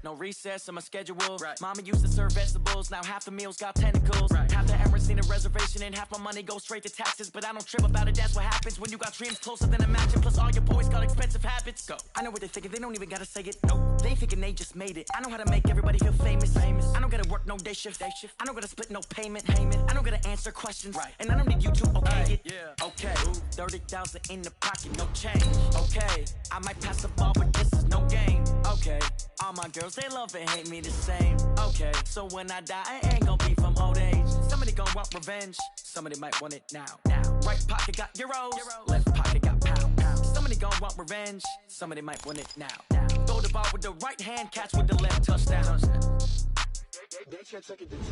No recess on my schedule. Mama used to serve vegetables, now half the meals got tentacles. Half the Emirates need a reservation and half my money goes straight to taxes. But I don't trip about it, that's what happens when you got dreams closer than a mansion. Plus all your boys got expensive habits. Go. I know what they're thinking, they don't even gotta say it. No, they thinking they just made it. I know how to make everybody feel famous. I don't gotta work no day shift. I don't gotta split no payment. I don't gotta answer questions. And I don't need you to okay it. Okay, 30,000 in the pocket, no change. Okay, I might pass the ball, but this is no game. Okay, all my girls, they love and hate me the same. Okay, so when I die, I ain't gonna be from old age. Somebody gonna want revenge, somebody might want it now. Right pocket got euros, left pocket got pounds. Somebody gonna want revenge, somebody might want it now. Throw the ball with the right hand, catch with the left, touchdown. They can't take it to 10.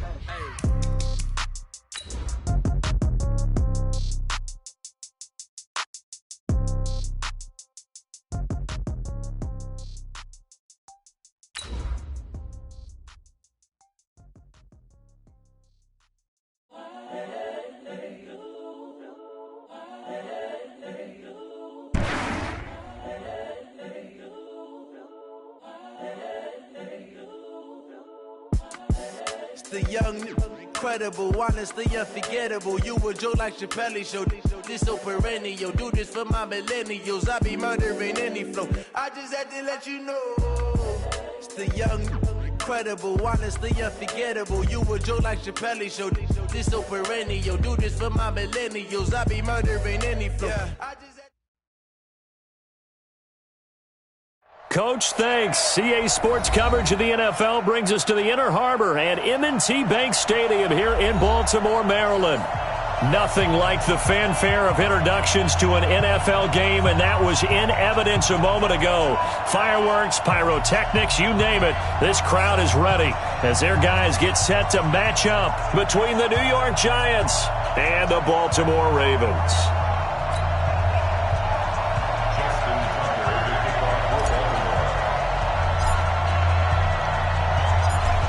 The young, incredible, honestly unforgettable. You a Joe like Chappelle show. This so perennial. Do this for my millennials. I be murdering any flow. I just had to let you know. It's the young, incredible, honestly unforgettable. You a Joe like Chappelle show. This so perennial. Do this for my millennials. I be murdering any flow. Coach, thanks. CA Sports coverage of the NFL brings us to the Inner Harbor at M&T Bank Stadium here in Baltimore, Maryland. Nothing like the fanfare of introductions to an NFL game, and that was in evidence a moment ago. Fireworks, pyrotechnics, you name it. This crowd is ready as their guys get set to match up between the New York Giants and the Baltimore Ravens.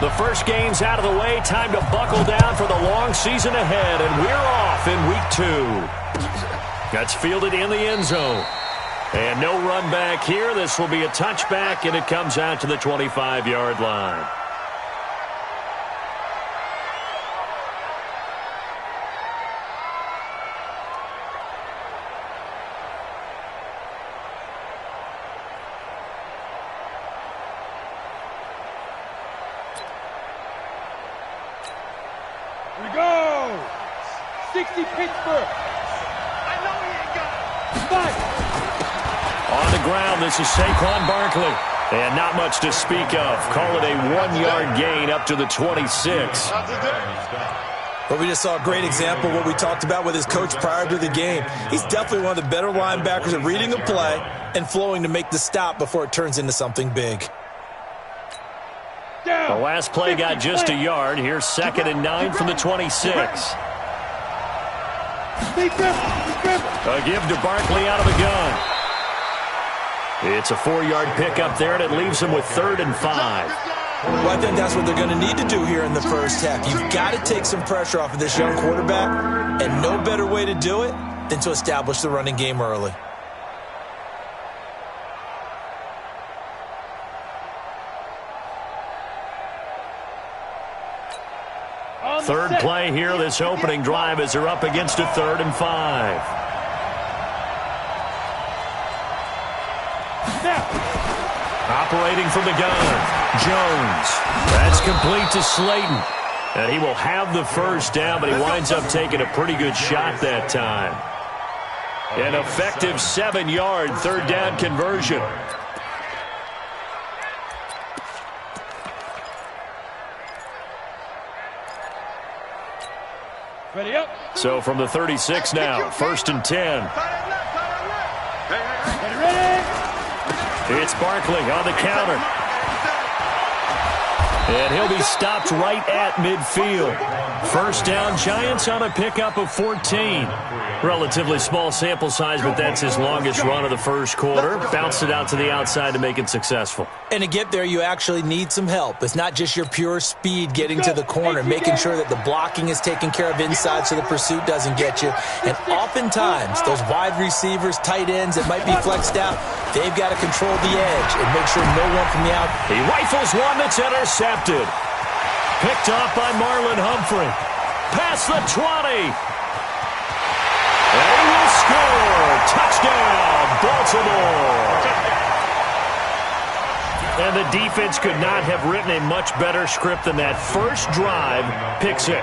The first game's out of the way. Time to buckle down for the long season ahead, and we're off in week 2. That's fielded in the end zone. And no run back here. This will be a touchback, and it comes out to the 25-yard line. Here we go! 60 Pittsburgh. I know he ain't got it. 5. On the ground, this is Saquon Barkley. And not much to speak of. Call it a 1-yard gain up to the 26. But we just saw a great example of what we talked about with his coach prior to the game. He's definitely one of the better linebackers at reading a play and flowing to make the stop before it turns into something big. The last play got just a yard. Here's 2nd and 9 from the 26. A give to Barkley out of the gun. It's a 4-yard pickup there, and it leaves him with 3rd and 5. Well, I think that's what they're going to need to do here in the first half. You've got to take some pressure off of this young quarterback, and no better way to do it than to establish the running game early. Third play here, this opening drive, as they're up against a 3rd and 5. Operating from the gun, Jones. That's complete to Slayton. And he will have the first down, but he winds up taking a pretty good shot that time. An effective 7-yard 3rd down conversion. Ready up. So from the 36 now, 1st and 10. It's Barkley on the counter. And he'll be stopped right at midfield. First down, Giants on a pickup of 14. Relatively small sample size, but that's his longest run of the first quarter. Bounced it out to the outside to make it successful. And to get there, you actually need some help. It's not just your pure speed getting to the corner, making sure that the blocking is taken care of inside so the pursuit doesn't get you. And oftentimes, those wide receivers, tight ends that might be flexed out, They've got to control the edge and make sure no one from the out. He rifles one that's intercepted. Picked off by Marlon Humphrey. Past the 20. And he will score. Touchdown, Baltimore. And the defense could not have written a much better script than that first drive, pick 6.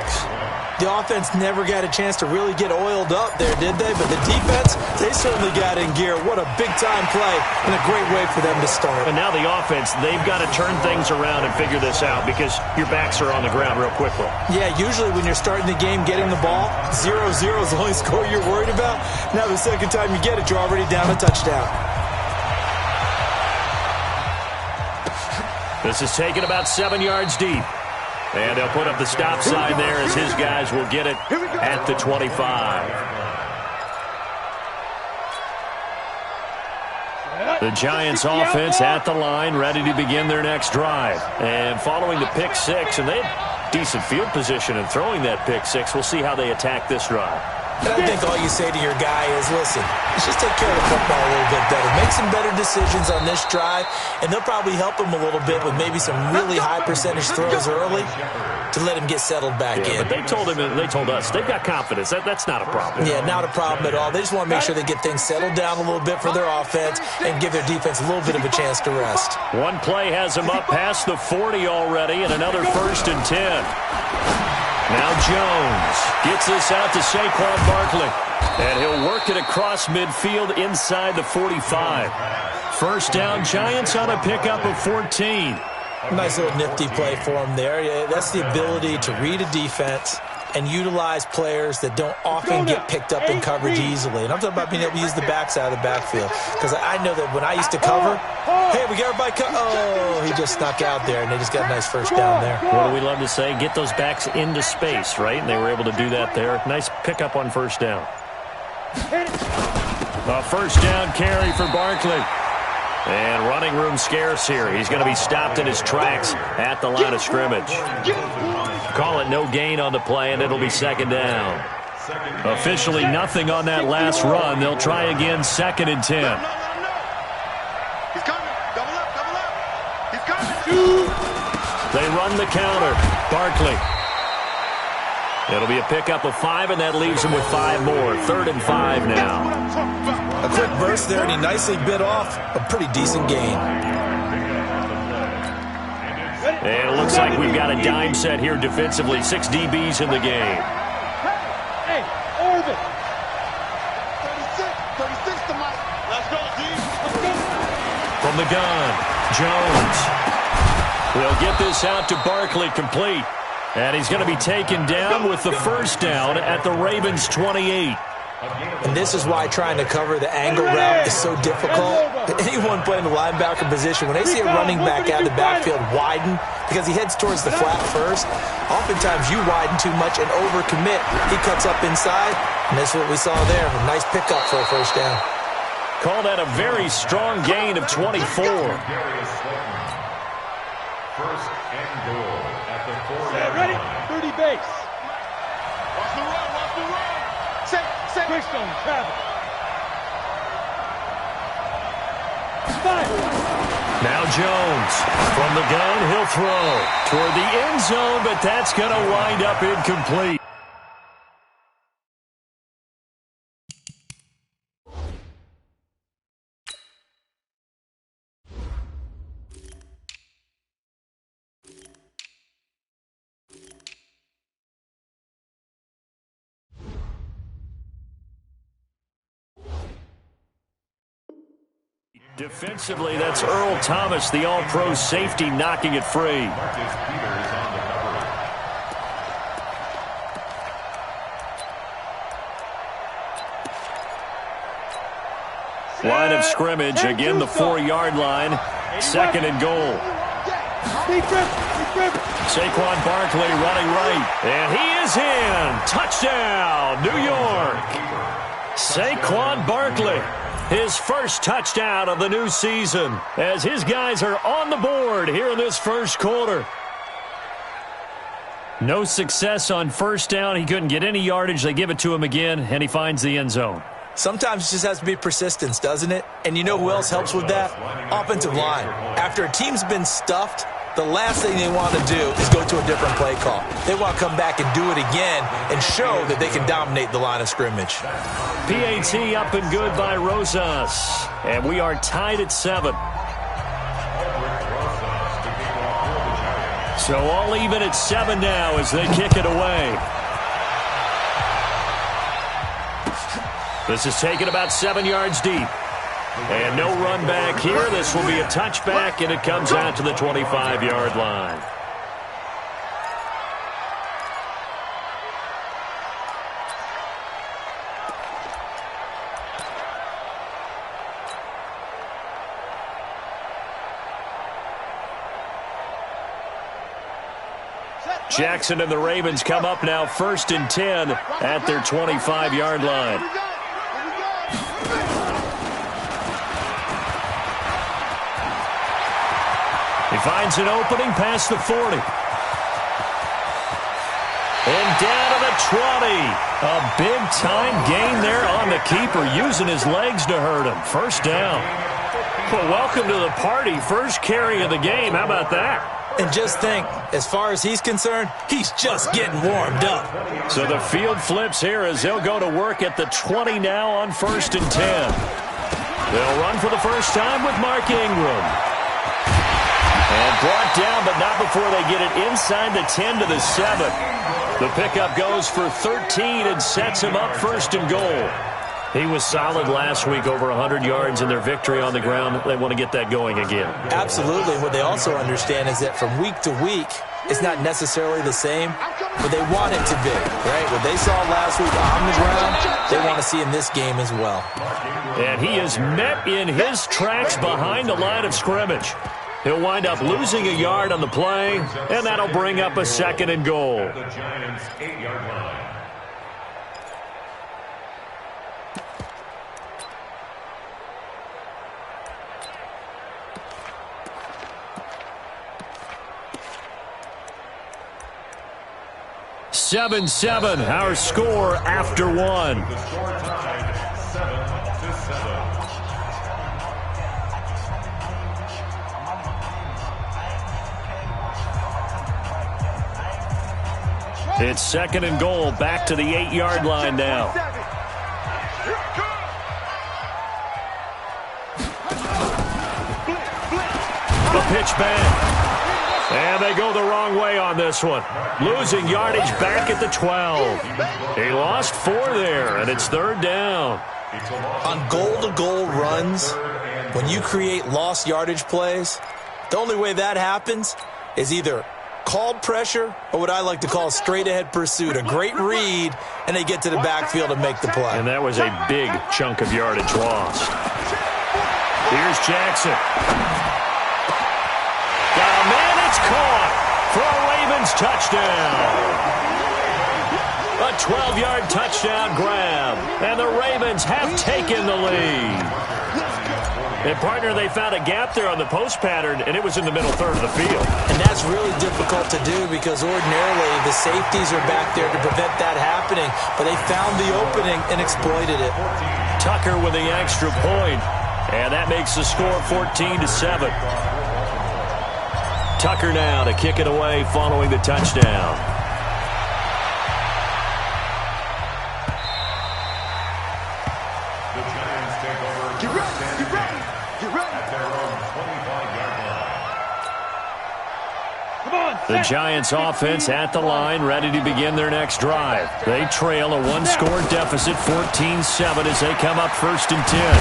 The offense never got a chance to really get oiled up there, did they? But the defense, they certainly got in gear. What a big-time play and a great way for them to start. And now the offense, they've got to turn things around and figure this out because your backs are on the ground real quickly. Yeah, usually when you're starting the game getting the ball, 0-0 is the only score you're worried about. Now the second time you get it, you're already down a touchdown. This is taken about 7 yards deep. And they'll put up the stop sign there as his guys will get it at the 25. The Giants offense at the line, ready to begin their next drive. And following the pick 6, and they had decent field position in throwing that pick 6. We'll see how they attack this drive. And I think all you say to your guy is, listen, let's just take care of the football a little bit better. Make some better decisions on this drive, and they'll probably help him a little bit with maybe some really high percentage throws early to let him get settled back in. But they told him, and they told us, they've got confidence. That's not a problem. Yeah, not a problem at all. They just want to make sure they get things settled down a little bit for their offense and give their defense a little bit of a chance to rest. One play has him up past the 40 already, and another 1st and 10. Now Jones gets this out to Saquon Barkley. And he'll work it across midfield inside the 45. First down, Giants on a pickup of 14. Nice little nifty play for him there. Yeah, that's the ability to read a defense and utilize players that don't often get picked up in coverage easily. And I'm talking about being able to use the backside of the backfield. Because I know that when I used to cover, hey, we got everybody oh, he just snuck out there, and they just got a nice first down there. What do we love to say? Get those backs into space, right? And they were able to do that there. Nice pickup on first down. A first down carry for Barkley. And running room scarce here. He's going to be stopped in his tracks at the line of scrimmage. Call it no gain on the play, and it'll be second down. Officially nothing on that last run. They'll try again, 2nd and 10. He's coming. Double up. He's coming. They run the counter. Barkley. It'll be a pickup of 5, and that leaves him with 5 more. 3rd and 5 now. A quick burst there, and he nicely bit off a pretty decent gain. And it looks like we've got a dime set here defensively. 6 DBs in the game. Hey, Orbit. 36 to Mike. Let's go, D. From the gun, Jones. They'll get this out to Barkley, complete. And he's going to be taken down with the first down at the Ravens' 28. And this is why trying to cover the angle route is so difficult. Anyone playing the linebacker position, when they see a running back out of the backfield widen, because he heads towards the flat first, oftentimes you widen too much and overcommit. He cuts up inside, and that's what we saw there. A nice pickup for a first down. Call that a very strong gain of 24. First and goal at the 40. Ready? 30 base. Watch the run. Set. Quickstone, travel. 5. Now Jones. From the gun, he'll throw toward the end zone, but that's going to wind up incomplete. Defensively, that's Earl Thomas, the all-pro safety, knocking it free. Marcus Peters on the cover. Line of scrimmage, again the 4-yard line, 2nd and goal. Saquon Barkley running right, and he is in. Touchdown, New York. Saquon Barkley. His first touchdown of the new season as his guys are on the board here in this first quarter. No success on first down. He couldn't get any yardage. They give it to him again, and he finds the end zone. Sometimes it just has to be persistence, doesn't it? And you know who else helps with that? Offensive line. After a team's been stuffed, the last thing they want to do is go to a different play call. They want to come back and do it again and show that they can dominate the line of scrimmage. PAT up and good by Rosas. And we are tied at 7. So all even at 7 now as they kick it away. This is taken about 7 yards deep. And no run back here. This will be a touchback, and it comes out to the 25-yard line. Jackson and the Ravens come up now 1st and 10 at their 25-yard line. He finds an opening past the 40. And down to the 20. A big-time gain there on the keeper, using his legs to hurt him. First down. Well, welcome to the party. First carry of the game. How about that? And just think, as far as he's concerned, he's just getting warmed up. So the field flips here as they'll go to work at the 20 now on 1st and 10. They'll run for the first time with Mark Ingram. And brought down, but not before they get it inside the 10 to the 7. The pickup goes for 13 and sets him up 1st and goal. He was solid last week, over 100 yards in their victory on the ground. They want to get that going again. Absolutely. What they also understand is that from week to week, it's not necessarily the same, but they want it to be, right? What they saw last week on the ground, they want to see in this game as well. And he is met in his tracks behind the line of scrimmage. He'll wind up losing a yard on the play, and that'll bring up a 2nd and goal. The Giants' 8-yard line. Seven, our score after 1. The score tied 7-7. It's 2nd and goal, back to the 8-yard line now. The pitch back. And they go the wrong way on this one. Losing yardage back at the 12. He lost 4 there, and it's 3rd down. On goal-to-goal runs, when you create lost yardage plays, the only way that happens is either called pressure or what I like to call straight-ahead pursuit. A great read, and they get to the backfield and make the play. And that was a big chunk of yardage lost. Here's Jackson. Got a man, it's caught for a Ravens touchdown. A 12-yard touchdown grab, and the Ravens have taken the lead. And, partner, they found a gap there on the post pattern, and it was in the middle third of the field. And that's really difficult to do because ordinarily the safeties are back there to prevent that happening, but they found the opening and exploited it. Tucker with the extra point, and that makes the score 14-7. Tucker now to kick it away following the touchdown. The Giants take over. Get ready. At their own 25-yard line. Come on. The Giants offense at the line, ready to begin their next drive. They trail a 1-score deficit, 14-7, as they come up 1st and 10.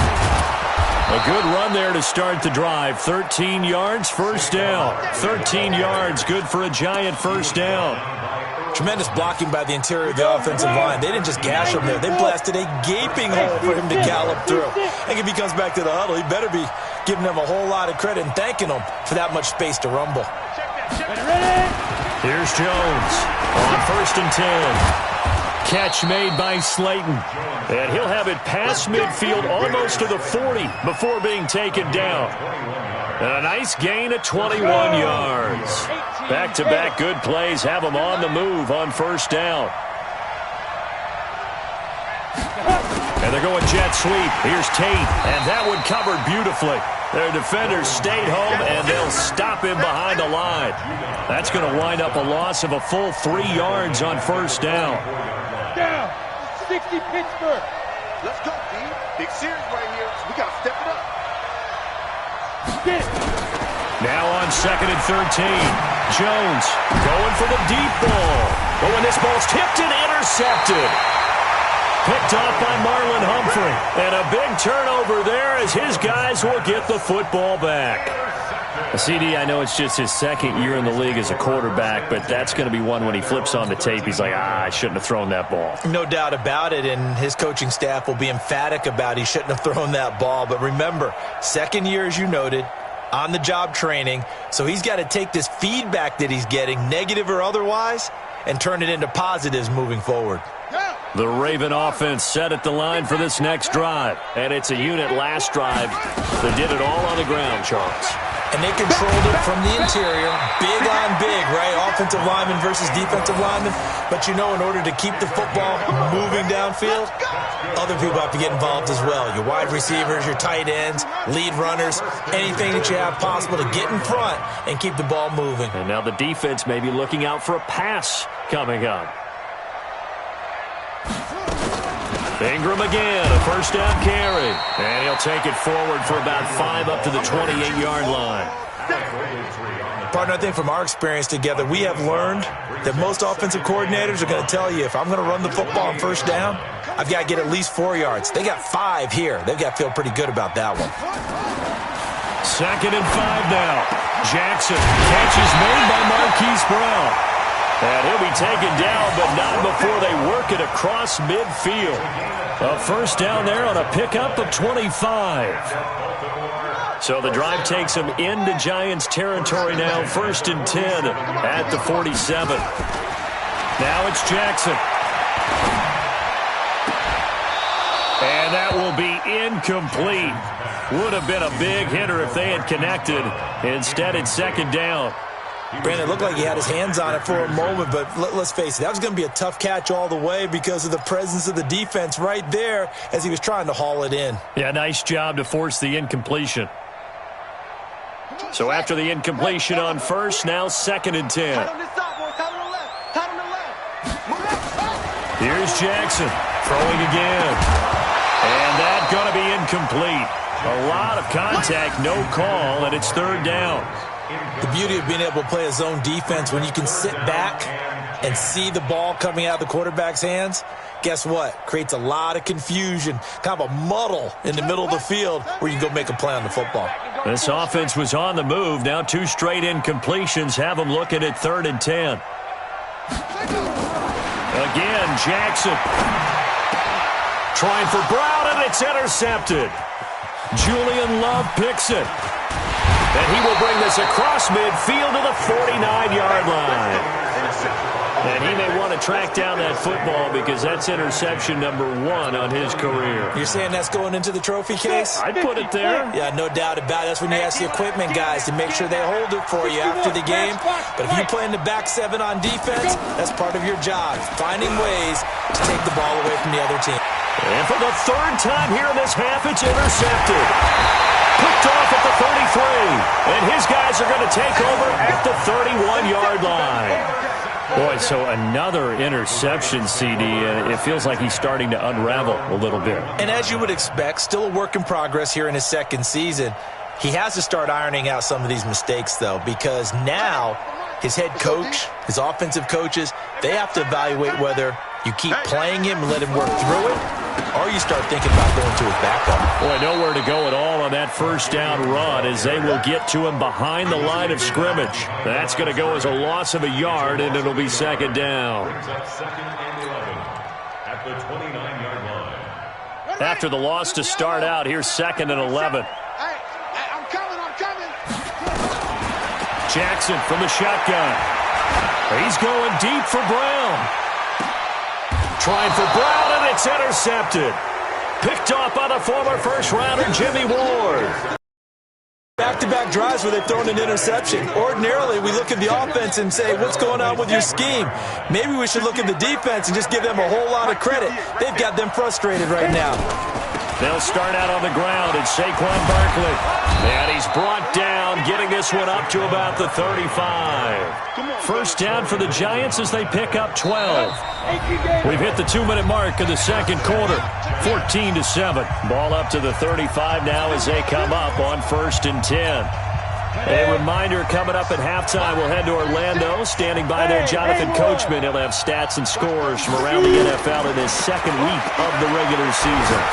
A good run there to start the drive. 13 yards, first down. 13 yards, good for a Giant first down. Tremendous blocking by the interior of the offensive line. They didn't just gash him there. They blasted a gaping hole for him to gallop through. I think if he comes back to the huddle, he better be giving them a whole lot of credit and thanking them for that much space to rumble. Here's Jones on 1st and 10. Catch made by Slayton. And he'll have it past midfield almost to the 40 before being taken down. And a nice gain of 21 yards. Back-to-back good plays have him on the move on 1st down. And they're going jet sweep. Here's Tate, and that one covered beautifully. Their defenders stayed home, and they'll stop him behind the line. That's going to wind up a loss of a full 3 yards on first down. Down. 60 Pittsburgh. Let's go, D. Big series right here. So we got to step it up. Get it. Now on 2nd and 13. Jones going for the deep ball. But when this ball's tipped and intercepted. Picked off by Marlon Humphrey. And a big turnover there as his guys will get the football back. CD, I know it's just his 2nd year in the league as a quarterback, but that's going to be one when he flips on the tape. He's like, I shouldn't have thrown that ball. No doubt about it, and his coaching staff will be emphatic about he shouldn't have thrown that ball. But remember, 2nd year, as you noted, on-the-job training, so he's got to take this feedback that he's getting, negative or otherwise, and turn it into positives moving forward. The Raven offense set at the line for this next drive. And it's a unit last drive that did it all on the ground, Charles. And they controlled it from the interior, big on big, right? Offensive lineman versus defensive lineman. But, you know, in order to keep the football moving downfield, other people have to get involved as well. Your wide receivers, your tight ends, lead runners, anything that you have possible to get in front and keep the ball moving. And now the defense may be looking out for a pass coming up. Ingram again, a first down carry. And he'll take it forward for about 5 up to the 28-yard line. Partner, I think from our experience together, we have learned that most offensive coordinators are going to tell you, if I'm going to run the football on first down, I've got to get at least 4 yards. They got 5 here. They've got to feel pretty good about that one. 2nd and 5 now. Jackson, catch is made by Marquise Brown. And he'll be taken down, but not before they work it across midfield. A first down there on a pickup of 25. So the drive takes them into Giants territory now. 1st and 10 at the 47. Now it's Jackson. And that will be incomplete. Would have been a big hitter if they had connected. Instead, it's 2nd down. Brandon, it looked like he had his hands on it for a moment, but let's face it, that was going to be a tough catch all the way because of the presence of the defense right there as he was trying to haul it in. Yeah, nice job to force the incompletion. So after the incompletion on first, now 2nd and 10. Here's Jackson throwing again. And that's going to be incomplete. A lot of contact, no call, and it's 3rd down. The beauty of being able to play a zone defense when you can sit back and see the ball coming out of the quarterback's hands, guess what? Creates a lot of confusion, kind of a muddle in the middle of the field where you can go make a play on the football. This offense was on the move. Now 2 straight incompletions have them looking at 3rd and 10. Again, Jackson trying for Brown, and it's intercepted. Julian Love picks it. And he will bring this across midfield to the 49-yard line. And he may want to track down that football because that's interception number 1 on his career. You're saying that's going into the trophy case? I'd put it there. Yeah, no doubt about it. That's when you ask the equipment guys to make sure they hold it for you after the game. But if you play in the back 7 on defense, that's part of your job, finding ways to take the ball away from the other team. And for the 3rd time here in this half, it's intercepted. Picked off at the 33. And his guys are going to take over at the 31-yard line. Boy, so another interception, CD. It feels like he's starting to unravel a little bit. And as you would expect, still a work in progress here in his 2nd season. He has to start ironing out some of these mistakes, though, because now his head coach, his offensive coaches, they have to evaluate whether you keep playing him and let him work through it, or you start thinking about going to his backup. Boy, nowhere to go at all on that first down run as they will get to him behind the line of scrimmage. That's going to go as a loss of a yard, and it'll be 2nd down. At the 29-yard line. After the loss to start out, here's 2nd and 11. I'm coming. Jackson from the shotgun. He's going deep for Brown. Trying for Brown, and it's intercepted. Picked off by the former first-rounder Jimmy Ward. Back-to-back drives where they've thrown an interception. Ordinarily, we look at the offense and say, what's going on with your scheme? Maybe we should look at the defense and just give them a whole lot of credit. They've got them frustrated right now. They'll start out on the ground. It's Saquon Barkley. And he's brought down, getting this one up to about the 35. First down for the Giants as they pick up 12. We've hit the 2-minute mark of the second quarter. 14-7. Ball up to the 35 now as they come up on 1st and 10. A reminder coming up at halftime, we'll head to Orlando. Standing by there, Jonathan Coachman. He'll have stats and scores from around the NFL in his second week of the regular season.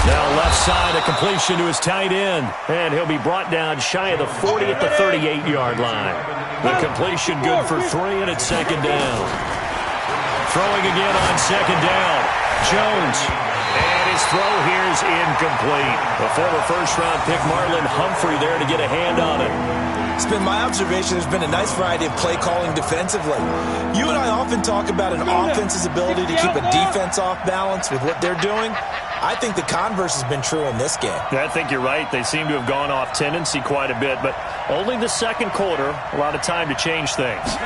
Now left side, a completion to his tight end. And he'll be brought down shy of the 40 at the 38-yard line. The completion good for 3, and it's second down. Throwing again on second down. Jones. And his throw here is incomplete. The former first-round pick Marlon Humphrey there to get a hand on it. It's been my observation there's been a nice variety of play calling defensively. You and I often talk about an offense's ability to keep a defense off balance with what they're doing. I think the converse has been true in this game. I think you're right. They seem to have gone off tendency quite a bit, but only the second quarter, a lot of time to change things.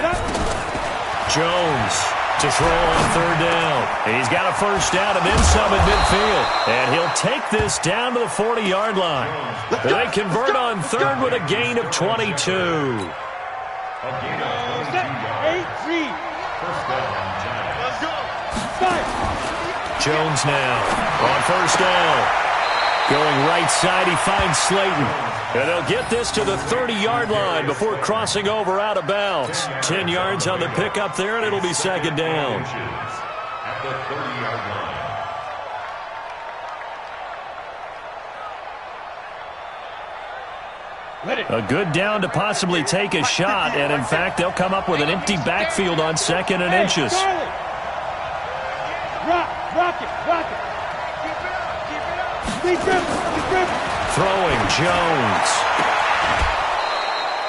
Jones to throw on third down. He's got a first down and then some at midfield. And he'll take this down to the 40-yard line. They convert on third with a gain of 22. Jones now on first down. Going right side, he finds Slayton. And they'll get this to the 30-yard line before crossing over out of bounds. 10 yards on the pickup there, and it'll be second down. At the 30-yard line. A good down to possibly take a shot, and in fact, they'll come up with an empty backfield on 2nd and inches. Rock it. Keep it up. Throwing, Jones.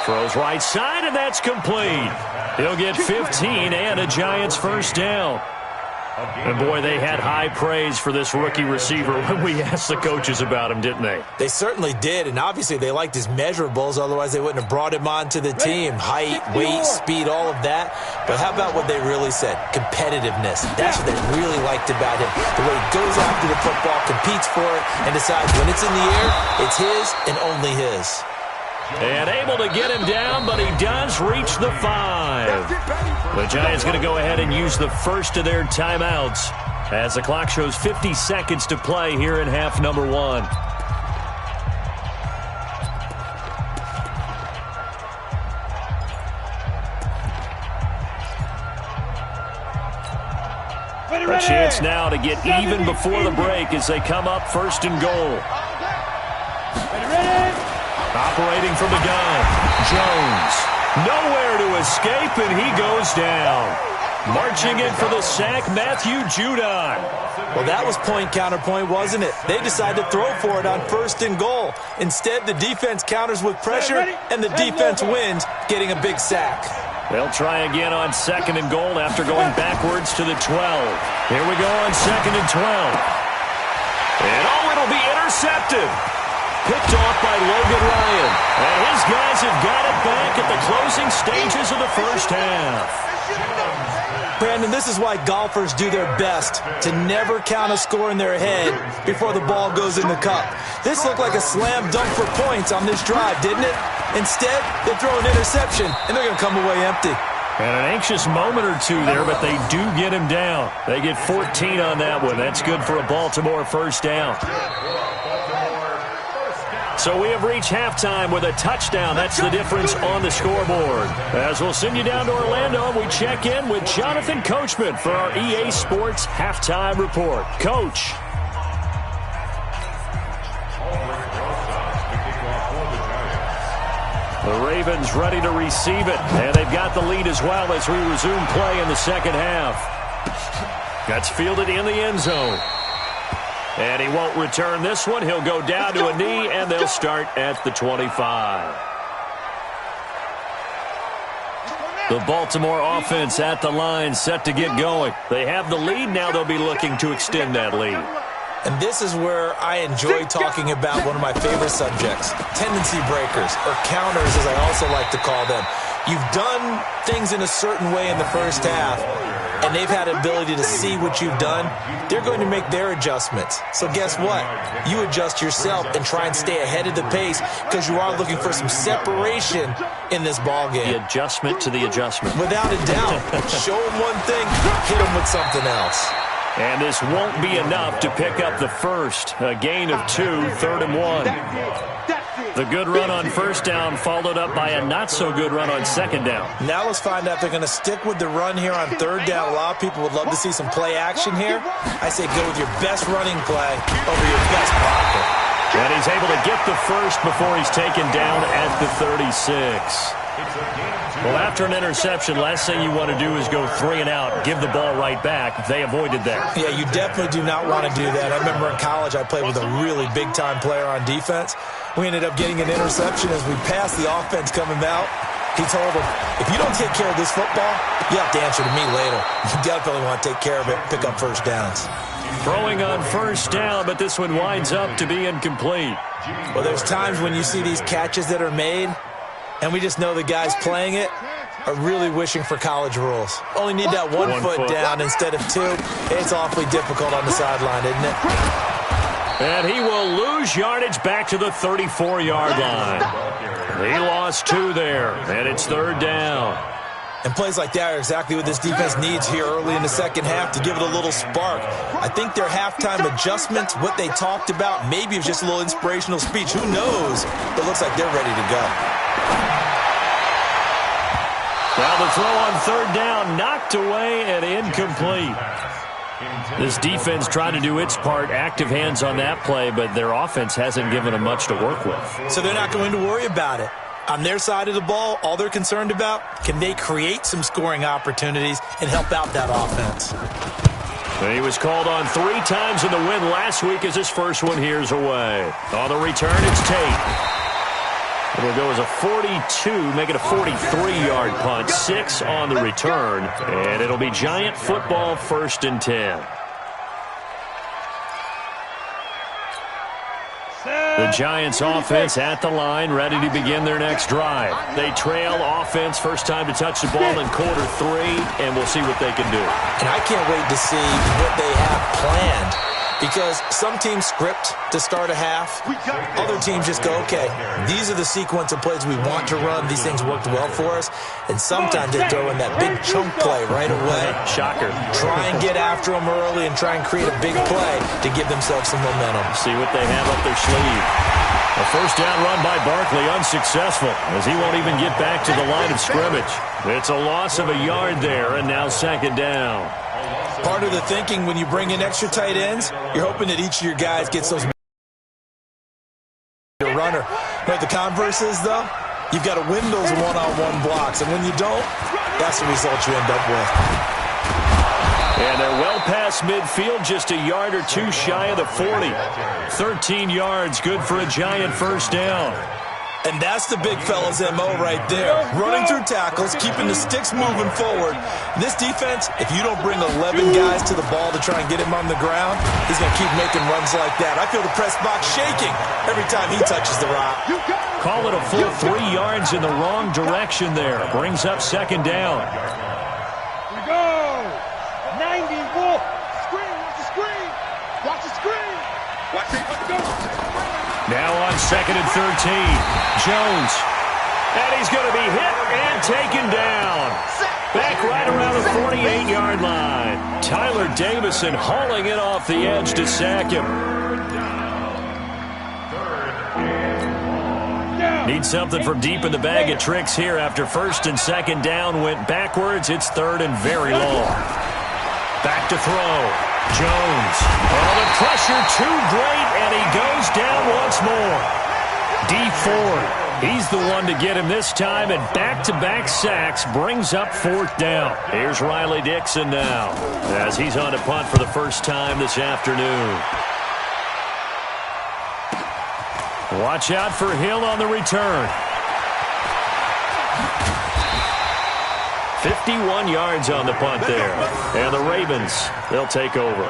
Throws right side, and that's complete. He'll get 15 and a Giants first down. And, boy, they had high praise for this rookie receiver when we asked the coaches about him, didn't they? They certainly did, and obviously they liked his measurables. Otherwise, they wouldn't have brought him onto the team. Height, weight, speed, all of that. But how about what they really said? Competitiveness. That's what they really liked about him. The way he goes after the football, competes for it, and decides when it's in the air, it's his and only his. And able to get him down, but he does reach the 5. The Giants going to go ahead and use the first of their timeouts as the clock shows 50 seconds to play here in half number 1. A chance now to get even before the break as they come up 1st and goal. Operating from the gun, Jones. Nowhere to escape, and he goes down. Marching in for the sack, Matthew Judon. Well, that was point counterpoint, wasn't it? They decided to throw for it on 1st and goal. Instead, the defense counters with pressure, and the defense wins, getting a big sack. They'll try again on 2nd and goal after going backwards to the 12. Here we go on 2nd and 12. And, it'll be intercepted. Picked off by Logan Ryan. And his guys have got it back at the closing stages of the first half. Brandon, this is why golfers do their best to never count a score in their head before the ball goes in the cup. This looked like a slam dunk for points on this drive, didn't it? Instead, they throw an interception, and they're going to come away empty. And an anxious moment or two there, but they do get him down. They get 14 on that one. That's good for a Baltimore first down. So we have reached halftime with a touchdown. That's the difference on the scoreboard. As we'll send you down to Orlando, we check in with Jonathan Coachman for our EA Sports Halftime Report. Coach. The Ravens ready to receive it, and they've got the lead as well as we resume play in the second half. That's fielded in the end zone. And he won't return this one. He'll go down to a knee, and they'll start at the 25. The Baltimore offense at the line, set to get going. They have the lead. Now they'll be looking to extend that lead. And this is where I enjoy talking about one of my favorite subjects, tendency breakers, or counters as I also like to call them. You've done things in a certain way in the first half, and they've had the ability to see what you've done. They're going to make their adjustments. So guess what? You adjust yourself and try and stay ahead of the pace because you are looking for some separation in this ball game. The adjustment to the adjustment. Without a doubt. Show them one thing, hit them with something else. And this won't be enough to pick up the first. A gain of 2, 3rd and 1. The good run on first down followed up by a not-so-good run on second down. Now let's find out if they're going to stick with the run here on third down. A lot of people would love to see some play action here. I say go with your best running play over your best blocker. And he's able to get the first before he's taken down at the 36. Well, after an interception, last thing you want to do is go 3 and out, give the ball right back. They avoided that. Yeah, you definitely do not want to do that. I remember in college I played with a really big-time player on defense. We ended up getting an interception as we passed the offense coming out. He told him, if you don't take care of this football, you have to answer to me later. You definitely want to take care of it, pick up first downs. Throwing on first down, but this one winds up to be incomplete. Well, there's times when you see these catches that are made, and we just know the guys playing it are really wishing for college rules. Only need that one foot down instead of 2. It's awfully difficult on the sideline, isn't it? And he will lose yardage back to the 34-yard line. He lost 2 there, and it's 3rd down. And plays like that are exactly what this defense needs here early in the second half to give it a little spark. I think their halftime adjustments, what they talked about, maybe it was just a little inspirational speech. Who knows? But it looks like they're ready to go. Well, the throw on 3rd down, knocked away and incomplete. This defense trying to do its part, active hands on that play, but their offense hasn't given them much to work with. So they're not going to worry about it. On their side of the ball, all they're concerned about, can they create some scoring opportunities and help out that offense? He was called on 3 times in the win last week as his first one here's away. On the return, it's Tate. It'll go as a 42, make it a 43-yard punt, 6 on the return, and it'll be Giant football 1st and 10. The Giants offense at the line, ready to begin their next drive. They trail offense, first time to touch the ball in quarter 3, and we'll see what they can do. And I can't wait to see what they have planned. Because some teams script to start a half. Other teams just go, okay, these are the sequence of plays we want to run. These things worked well for us. And sometimes they throw in that big chunk play right away. Shocker. Try and get after them early and try and create a big play to give themselves some momentum. See what they have up their sleeve. A first down run by Barkley, unsuccessful, as he won't even get back to the line of scrimmage. It's a loss of a yard there, and now 2nd down. Part of the thinking when you bring in extra tight ends, you're hoping that each of your guys gets those runner. But the converse is, though, you've got to win those one-on-one blocks. And when you don't, that's the result you end up with. And they're well past midfield, just a yard or 2 shy of the 40. 13 yards, good for a Giant first down. And that's the big fella's MO right there. Running through tackles, keeping the sticks moving forward. This defense, if you don't bring 11 guys to the ball to try and get him on the ground, he's going to keep making runs like that. I feel the press box shaking every time he touches the rock. Call it a full 3 yards in the wrong direction there. Brings up 2nd down. We go. 90, wolf. Screen, watch the screen. Watch the screen. Watch it, let's go. Now on 2nd and 13, Jones. And he's going to be hit and taken down. Back right around the 48-yard line. Tyler Davison hauling it off the edge to sack him. Need something from deep in the bag of tricks here after 1st and 2nd down went backwards. It's 3rd and very long. Back to throw. Jones. Oh, the pressure too great, and he goes down once more. Dee Ford, he's the one to get him this time, and back-to-back sacks brings up 4th down. Here's Riley Dixon now, as he's on to punt for the first time this afternoon. Watch out for Hill on the return. 51 yards on the punt there. And the Ravens, they'll take over.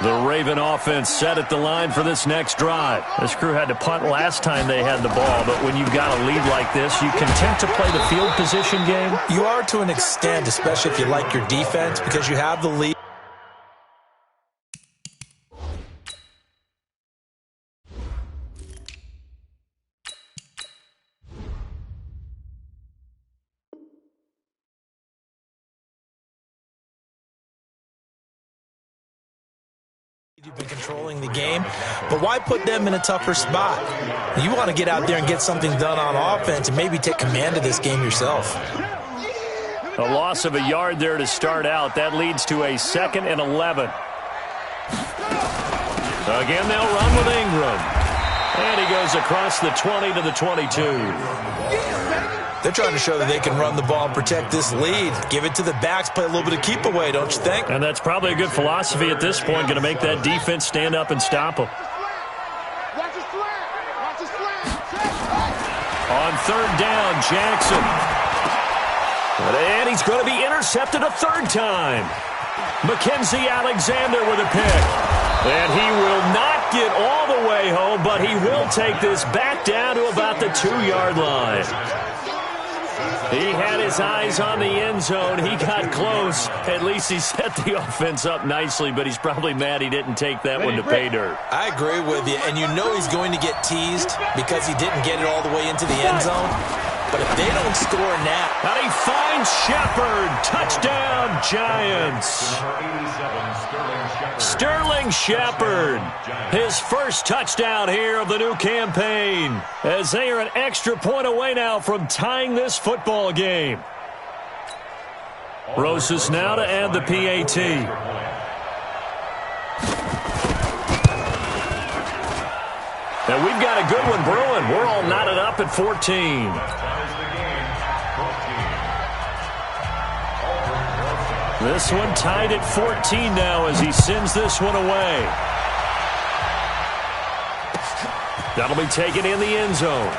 The Raven offense set at the line for this next drive. This crew had to punt last time they had the ball, but when you've got a lead like this, you content to play the field position game? You are to an extent, especially if you like your defense, because you have the lead. You've been controlling the game, but why put them in a tougher spot? You want to get out there and get something done on offense and maybe take command of this game yourself. A loss of a yard there to start out. That leads to a 2nd and 11. Again, they'll run with Ingram. And he goes across the 20 to the 22. They're trying to show that they can run the ball and protect this lead. Give it to the backs, play a little bit of keep away, don't you think? And that's probably a good philosophy at this point, going to make that defense stand up and stop them. On 3rd down, Jackson. And he's going to be intercepted a 3rd time. Mackenzie Alexander with a pick. And he will not get all the way home, but he will take this back down to about the 2-yard line. He had his eyes on the end zone. He got close. At least he set the offense up nicely, but he's probably mad he didn't take that one to pay dirt. I agree with you, and you know he's going to get teased because he didn't get it all the way into the end zone. But if they don't score now. And he finds Shepard. Touchdown, Giants. Sterling Shepard. His first touchdown here of the new campaign. As they are an extra point away now from tying this football game. Rosas now to add the PAT. And we've got a good one brewing. We're all knotted up at 14. This one tied at 14 now as he sends this one away. That'll be taken in the end zone.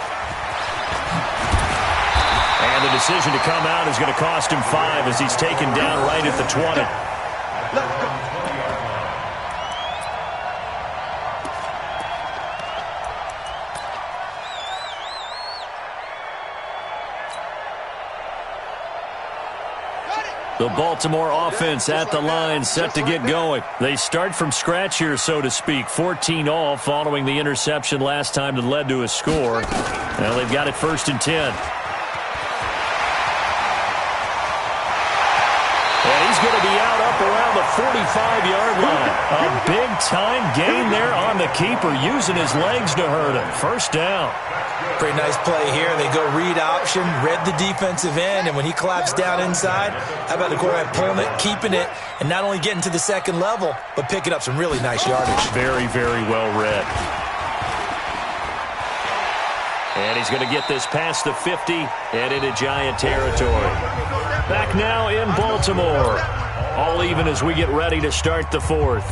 And the decision to come out is going to cost him 5 as he's taken down right at the 20. The Baltimore offense at the line, set to get going. They start from scratch here, so to speak. 14 all following the interception last time that led to a score. Now they've got it 1st and 10. And he's going to be out up around the 45-yard line. A big-time gain there on the keeper, using his legs to hurt him. 1st down. Pretty nice play here. They go read option, read the defensive end, and when he collapsed down inside, how about the quarterback pulling it, keeping it, and not only getting to the 2nd level, but picking up some really nice yardage. Very, very well read. And he's going to get this past the 50 and into Giant territory. Back now in Baltimore. All even as we get ready to start the 4th.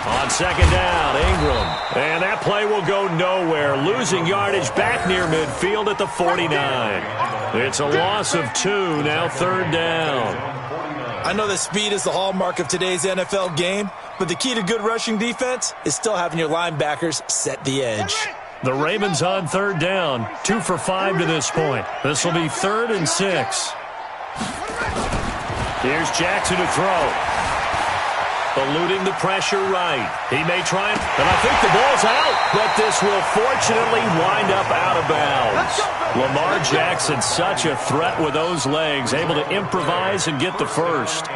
On 2nd down, Ingram. And that play will go nowhere. Losing yardage back near midfield at the 49. It's a loss of 2, now 3rd down. I know that speed is the hallmark of today's NFL game, but the key to good rushing defense is still having your linebackers set the edge. The Ravens on 3rd down, 2 for 5 to this point. This will be 3rd and 6. Here's Jackson to throw. Eluding the pressure right. He may try, and I think the ball's out, but this will fortunately wind up out of bounds. Lamar Jackson, such a threat with those legs, able to improvise and get the 1st.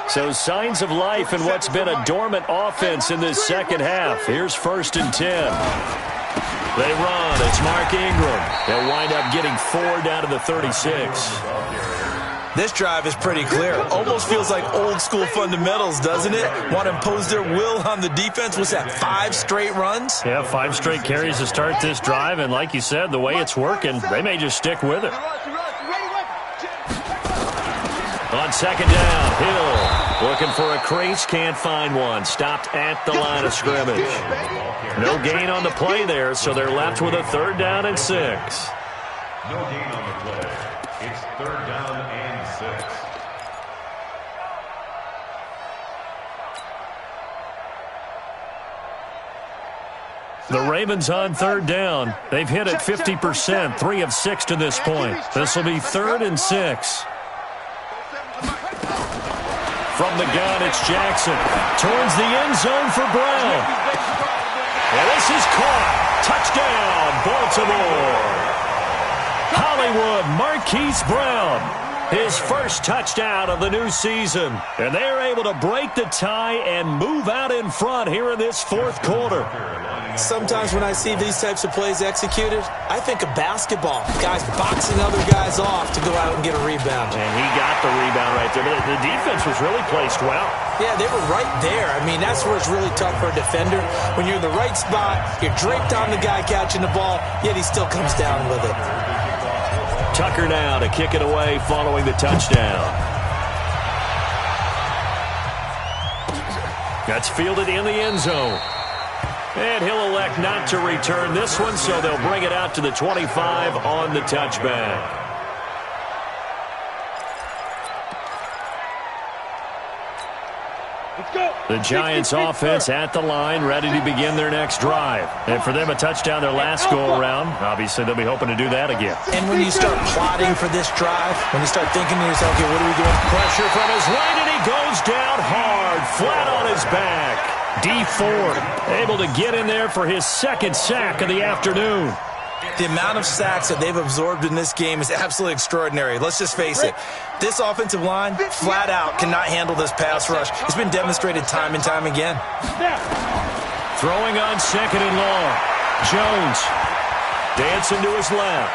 So signs of life in what's been a dormant offense in this 2nd half. Here's 1st and 10. They run. It's Mark Ingram. They'll wind up getting 4 down to the 36. This drive is pretty clear. Almost feels like old-school fundamentals, doesn't it? Want to impose their will on the defense. What's that, 5 straight runs? Yeah, 5 straight carries to start this drive, and like you said, the way it's working, they may just stick with it. On second down, Hill looking for a crease, can't find one. Stopped at the line of scrimmage. No gain on the play there, so they're left with a 3rd down and 6. No gain on the play. It's 3rd down and 6. The Ravens on 3rd down. They've hit it 50%, 3 of 6 to this point. This will be 3rd and 6. From the gun, it's Jackson. Towards the end zone for Brown. And this is caught. Touchdown, Baltimore. Hollywood Marquise Brown. His first touchdown of the new season. And they're able to break the tie and move out in front here in this 4th quarter. Sometimes when I see these types of plays executed, I think of basketball. Guys boxing other guys off to go out and get a rebound. And he got the rebound right there. The defense was really placed well. Yeah, they were right there. I mean, that's where it's really tough for a defender. When you're in the right spot, you're draped on the guy catching the ball, yet he still comes down with it. Tucker now to kick it away following the touchdown. That's fielded in the end zone. And he'll elect not to return this one, so they'll bring it out to the 25 on the touchback. The Giants offense at the line, ready to begin their next drive. And for them, a touchdown their last go-around. Obviously, they'll be hoping to do that again. And when you start plotting for this drive, when you start thinking to yourself, okay, what are we doing? Pressure from his right, and he goes down hard, flat on his back. Dee Ford able to get in there for his 2nd sack of the afternoon. The amount of sacks that they've absorbed in this game is absolutely extraordinary. Let's just face it. This offensive line, flat out, cannot handle this pass rush. It's been demonstrated time and time again. Throwing on 2nd and long. Jones dancing to his left.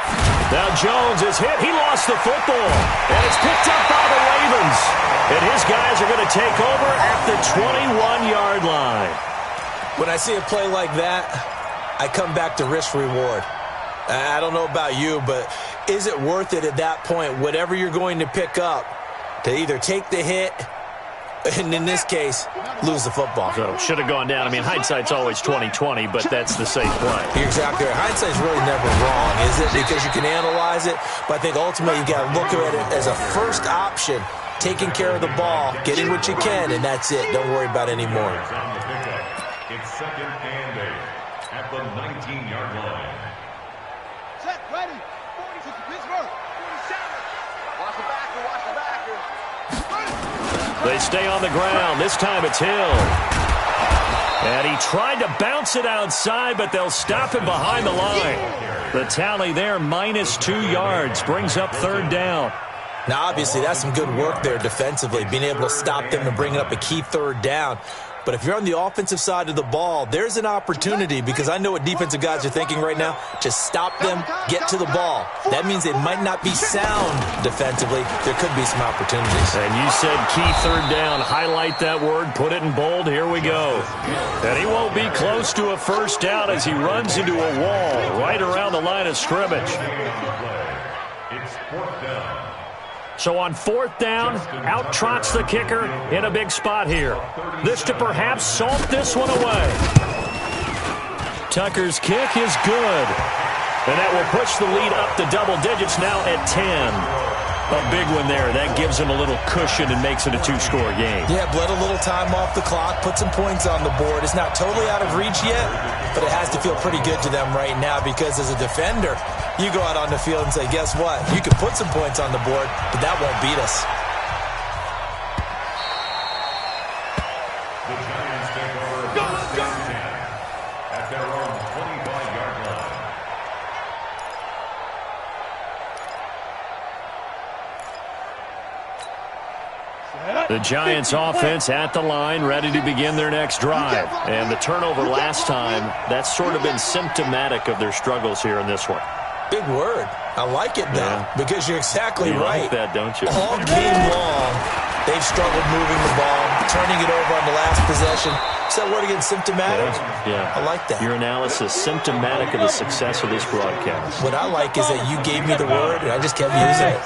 Now Jones is hit. He lost the football. And it's picked up by the Ravens. And his guys are going to take over at the 21-yard line. When I see a play like that, I come back to risk-reward. I don't know about you, but is it worth it at that point, whatever you're going to pick up, to either take the hit and, in this case, lose the football? So, should have gone down. I mean, hindsight's always 20/20, but that's the safe play. You're exactly right. Hindsight's really never wrong, is it? Because you can analyze it, but I think ultimately you got to look at it as a first option, taking care of the ball, getting what you can, and that's it. Don't worry about any more. It's 2nd and 8 at the 19-yard line. Set, ready. 40 to Pittsburgh. 47. Watch the backer, watch the backer. They stay on the ground. This time it's Hill. And he tried to bounce it outside, but they'll stop him behind the line. The tally there, -2 yards, brings up 3rd down. Now, obviously, that's some good work there defensively, being able to stop them and bring up a key 3rd down. But if you're on the offensive side of the ball, there's an opportunity, because I know what defensive guys are thinking right now. Just stop them, get to the ball. That means they might not be sound defensively. There could be some opportunities. And you said key 3rd down. Highlight that word, put it in bold. Here we go. And he won't be close to a 1st down as he runs into a wall right around the line of scrimmage. It's 4th down. So on 4th down, out trots the kicker in a big spot here. This to perhaps salt this one away. Tucker's kick is good. And that will push the lead up to double digits now at 10. A big one there. That gives him a little cushion and makes it a 2-score game. Yeah, bled a little time off the clock, put some points on the board. It's not totally out of reach yet, but it has to feel pretty good to them right now, because as a defender, you go out on the field and say, guess what? You can put some points on the board, but that won't beat us. The Giants take over first and 10 at their own 25-yard line. The Giants offense at the line, ready to begin their next drive. And the turnover last time, that's sort of been symptomatic of their struggles here in this one. Big word. I like it, though, because you're exactly right. You like that, don't you? All game long, they've struggled moving the ball, turning it over on the last possession. Is that word again, symptomatic? Yeah. I like that. Your analysis, symptomatic of the success of this broadcast. What I like is that you gave me the word, and I just kept using it.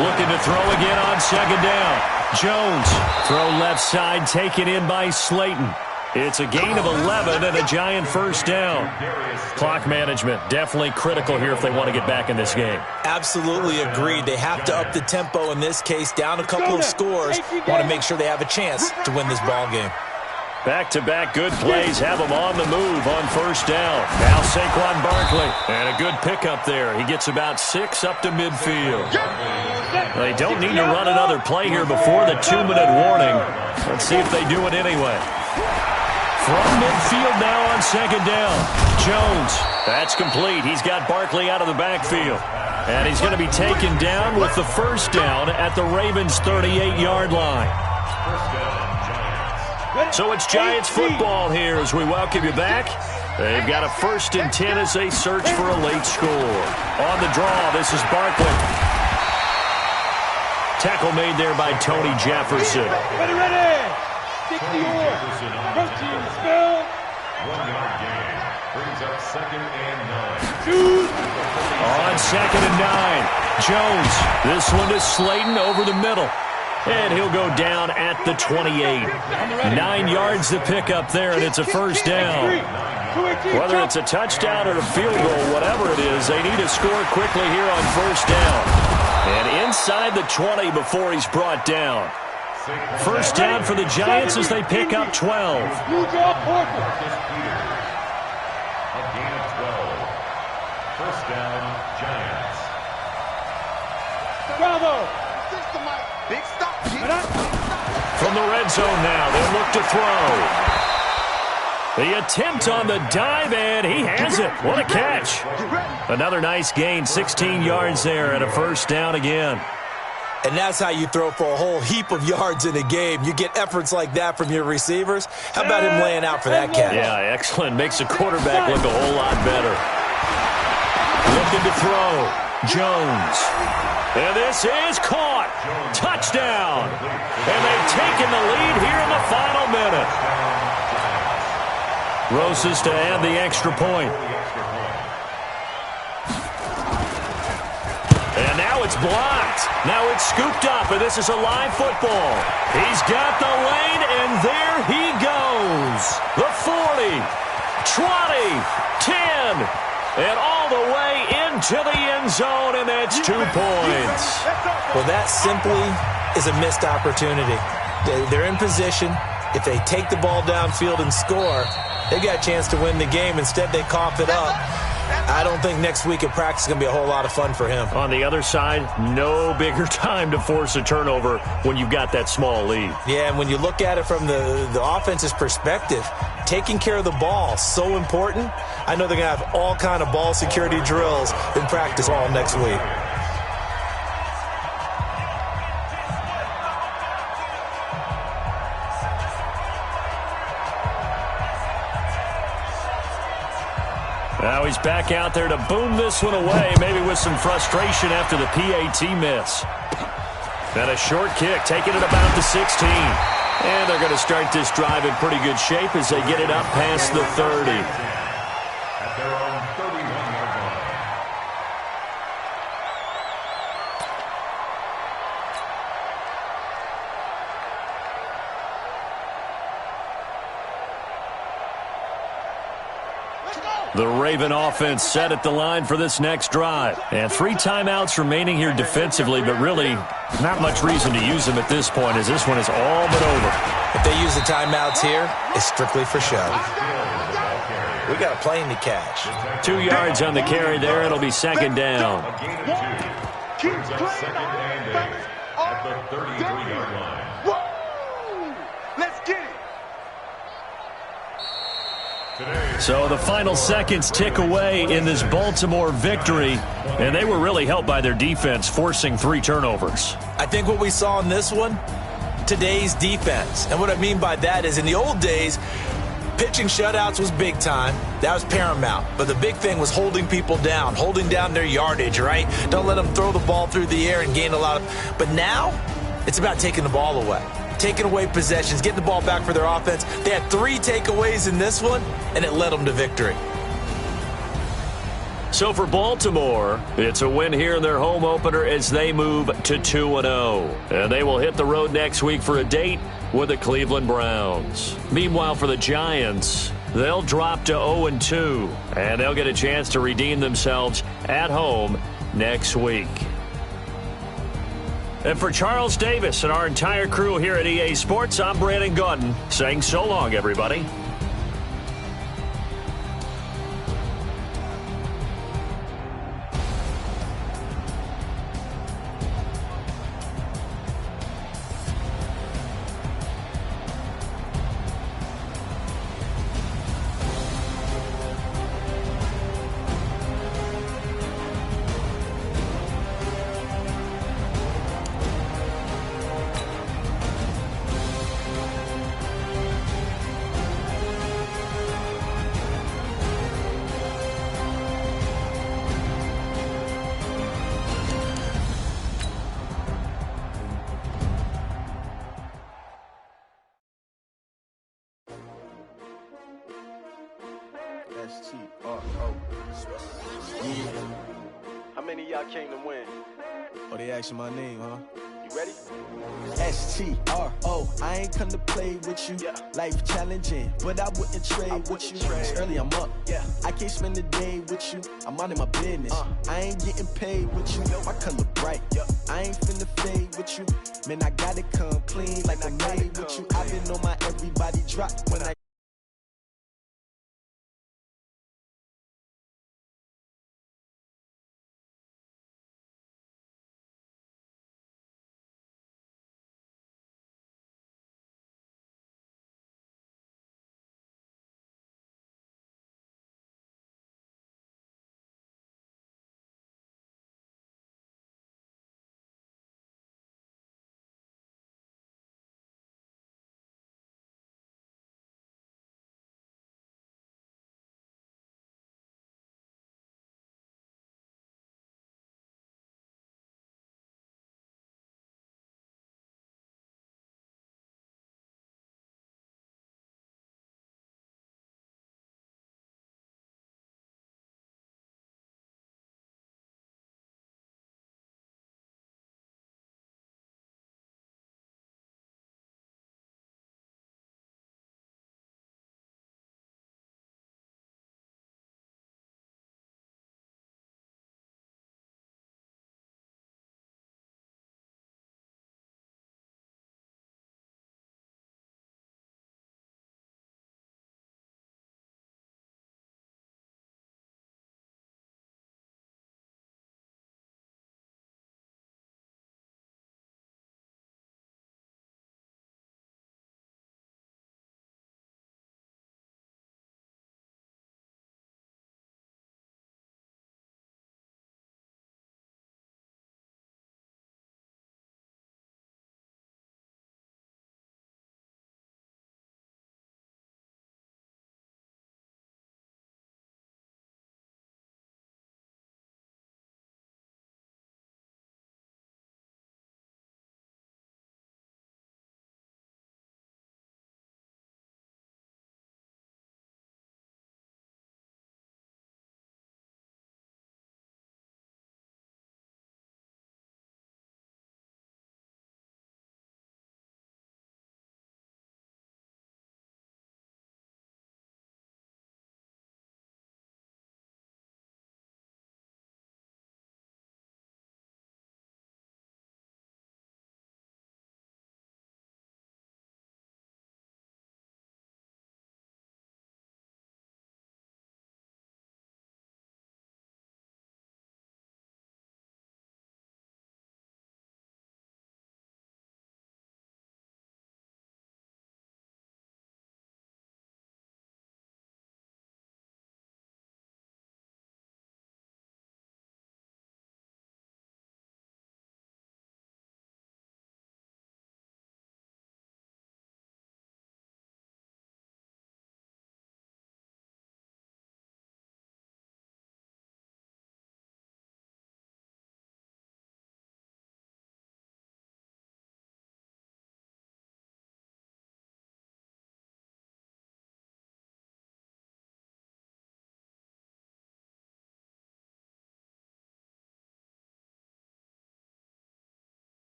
Looking to throw again on second down. Jones, throw left side, taken in by Slayton. It's a gain of 11 and a Giant first down. Clock management, definitely critical here if they want to get back in this game. Absolutely agreed. They have to up the tempo in this case, down a couple of scores. Want to make sure they have a chance to win this ball game. Back-to-back good plays have them on the move on first down. Now Saquon Barkley, and a good pickup there. He gets about 6 up to midfield. They don't need to run another play here before the 2-minute warning. Let's see if they do it anyway. From midfield now on second down. Jones, that's complete. He's got Barkley out of the backfield. And he's going to be taken down with the first down at the Ravens' 38-yard line. So it's Giants football here as we welcome you back. They've got a 1st and 10 as they search for a late score. On the draw, this is Barkley. Tackle made there by Tony Jefferson. Ready. 60 more. Protein spill. 1-yard gain. Brings up 2nd and 9. Shoot. On 2nd and 9. Jones. This one to Slayton over the middle. And he'll go down at the 28. 9 yards to pick up there, and it's a first down. Whether it's a touchdown or a field goal, whatever it is, they need to score quickly here on first down. And inside the 20 before he's brought down. First down for the Giants as they pick up 12. A gain of 12. First down, Giants. Bravo. Big stop. From the red zone now, they'll look to throw. The attempt on the dive, and he has it. What a catch. Another nice gain, 16 yards there, and a first down again. And that's how you throw for a whole heap of yards in a game. You get efforts like that from your receivers. How about him laying out for that catch? Yeah, excellent. Makes the quarterback look a whole lot better. Looking to throw. Jones. And this is caught. Touchdown. And they've taken the lead here in the final minute. Roses to add the extra point. And now it's blocked. Now it's scooped up, and this is a live football. He's got the lane, and there he goes. The 40, 20, 10, and all the way into the end zone, and that's 2 points. Well, that simply is a missed opportunity. They're in position. If they take the ball downfield and score, they got a chance to win the game. Instead, they cough it up. I don't think next week at practice is going to be a whole lot of fun for him. On the other side, no bigger time to force a turnover when you've got that small lead. Yeah, and when you look at it from the offense's perspective, taking care of the ball, so important. I know they're going to have all kind of ball security drills in practice all next week. Now he's back out there to boom this one away, maybe with some frustration after the PAT miss. And a short kick, taking it about the 16. And they're going to start this drive in pretty good shape as they get it up past the 30. At their own 31-yard line. The Raven offense set at the line for this next drive. And 3 timeouts remaining here defensively, but really not much reason to use them at this point as this one is all but over. If they use the timeouts here, it's strictly for show. We got a plane to catch. 2 yards on the carry there. It'll be second down. A gain of 2. Brings up 2nd and 8 at the 33-yard line. Let's get it. So the final seconds tick away in this Baltimore victory, and they were really helped by their defense forcing 3 turnovers. I think what we saw in this one, today's defense. And what I mean by that is in the old days, Pitching shutouts was big time. That was paramount. But the big thing was holding people down, holding down their yardage, right? Don't let them throw the ball through the air and gain a lot of... But now, it's about taking the ball away. Taking away possessions, getting the ball back for their offense. They had 3 takeaways in this one, and it led them to victory. So for Baltimore, it's a win here in their home opener as they move to 2-0. And they will hit the road next week for a date with the Cleveland Browns. Meanwhile, for the Giants, they'll drop to 0-2, and they'll get a chance to redeem themselves at home next week. And for Charles Davis and our entire crew here at EA Sports, I'm Brandon Gaudin saying so long, everybody. S-T-R-O. How many of y'all came to win? Oh, they asking my name, huh? You ready? S-T-R-O. I ain't come to play with you. Yeah. Life challenging, but I wouldn't trade with you. It's early, I'm up. Yeah. I can't spend the day with you. I'm out of my business. I ain't getting paid with you. My color bright. I ain't finna fade with you. Man, I gotta come clean like I made with you. I've been on my everybody drop when I